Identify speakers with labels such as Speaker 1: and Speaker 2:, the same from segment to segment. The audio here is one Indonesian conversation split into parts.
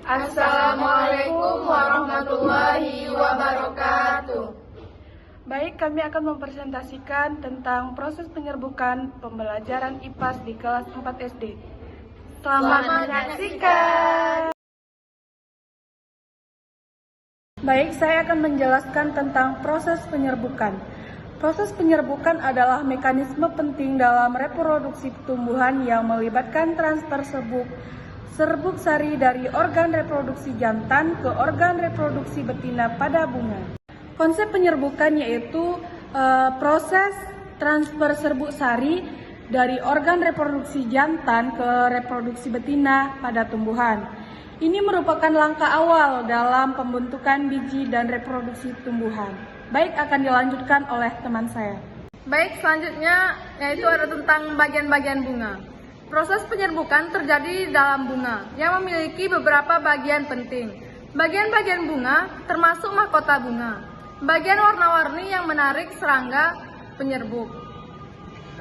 Speaker 1: Assalamualaikum warahmatullahi wabarakatuh.
Speaker 2: Baik, kami akan mempresentasikan tentang proses penyerbukan pembelajaran IPAS di kelas 4 SD. Selamat menyaksikan. Baik, saya akan menjelaskan tentang proses penyerbukan. Proses penyerbukan adalah mekanisme penting dalam reproduksi tumbuhan yang melibatkan transfer serbuk sari dari organ reproduksi jantan ke organ reproduksi betina pada bunga. Konsep penyerbukan yaitu proses transfer serbuk sari dari organ reproduksi jantan ke reproduksi betina pada tumbuhan. Ini merupakan langkah awal dalam pembentukan biji dan reproduksi tumbuhan. Baik, akan dilanjutkan oleh teman saya.
Speaker 1: Baik, selanjutnya yaitu ada tentang bagian-bagian bunga. Proses penyerbukan terjadi dalam bunga yang memiliki beberapa bagian penting. Bagian-bagian bunga termasuk mahkota bunga. Bagian warna-warni yang menarik serangga penyerbuk.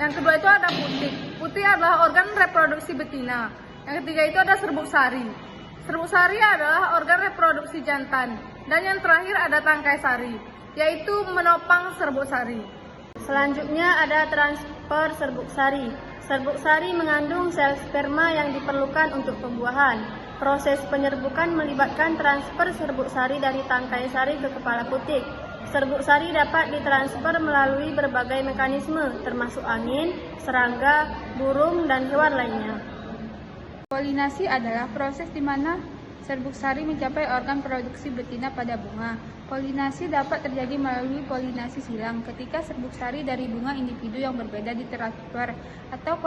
Speaker 1: Yang kedua itu ada putik. Putik adalah organ reproduksi betina. Yang ketiga itu ada serbuk sari. Serbuk sari adalah organ reproduksi jantan. Dan yang terakhir ada tangkai sari, yaitu menopang serbuk sari.
Speaker 3: Selanjutnya ada transfer serbuk sari. Serbuk sari mengandung sel sperma yang diperlukan untuk pembuahan. Proses penyerbukan melibatkan transfer serbuk sari dari tangkai sari ke kepala putik. Serbuk sari dapat ditransfer melalui berbagai mekanisme, termasuk angin, serangga, burung, dan hewan lainnya.
Speaker 4: Polinasi adalah proses di mana serbuk sari mencapai organ produksi betina pada bunga. Polinasi dapat terjadi melalui polinasi silang ketika serbuk sari dari bunga individu yang berbeda ditransfer, atau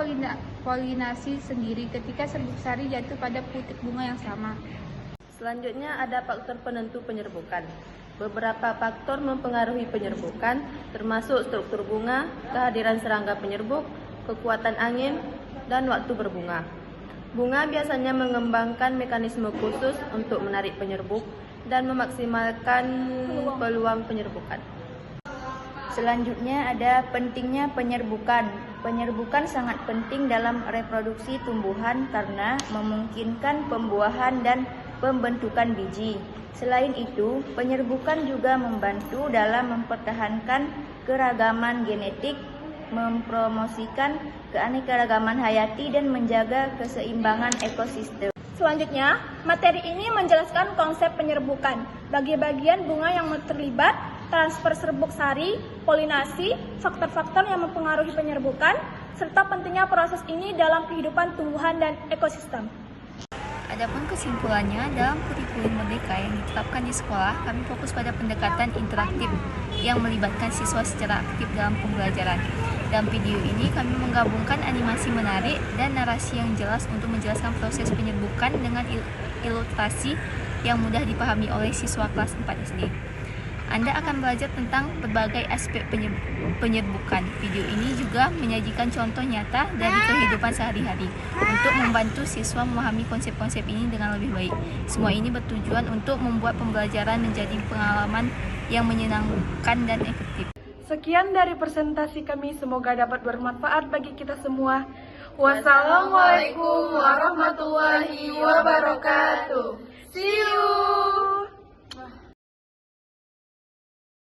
Speaker 4: polinasi sendiri ketika serbuk sari jatuh pada putik bunga yang sama.
Speaker 3: Selanjutnya ada faktor penentu penyerbukan. Beberapa faktor mempengaruhi penyerbukan, termasuk struktur bunga, kehadiran serangga penyerbuk, kekuatan angin, dan waktu berbunga. Bunga biasanya mengembangkan mekanisme khusus untuk menarik penyerbuk dan memaksimalkan peluang penyerbukan. Selanjutnya ada pentingnya penyerbukan. Penyerbukan sangat penting dalam reproduksi tumbuhan karena memungkinkan pembuahan dan pembentukan biji. Selain itu, penyerbukan juga membantu dalam mempertahankan keragaman genetik, mempromosikan keanekaragaman hayati, dan menjaga keseimbangan ekosistem.
Speaker 5: Selanjutnya, materi ini menjelaskan konsep penyerbukan, bagi bagian bunga yang terlibat, transfer serbuk sari, polinasi, faktor-faktor yang mempengaruhi penyerbukan, serta pentingnya proses ini dalam kehidupan tumbuhan dan ekosistem.
Speaker 6: Adapun kesimpulannya, dalam kurikulum merdeka yang ditetapkan di sekolah, kami fokus pada pendekatan interaktif yang melibatkan siswa secara aktif dalam pembelajaran. Dalam video ini, kami menggabungkan animasi menarik dan narasi yang jelas untuk menjelaskan proses penyerbukan dengan ilustrasi yang mudah dipahami oleh siswa kelas 4 SD. Anda akan belajar tentang berbagai aspek penyerbukan. Video ini juga menyajikan contoh nyata dari kehidupan sehari-hari untuk membantu siswa memahami konsep-konsep ini dengan lebih baik. Semua ini bertujuan untuk membuat pembelajaran menjadi pengalaman yang menyenangkan dan efektif.
Speaker 2: Sekian dari presentasi kami, semoga dapat bermanfaat bagi kita semua. Wassalamualaikum warahmatullahi wabarakatuh. See you!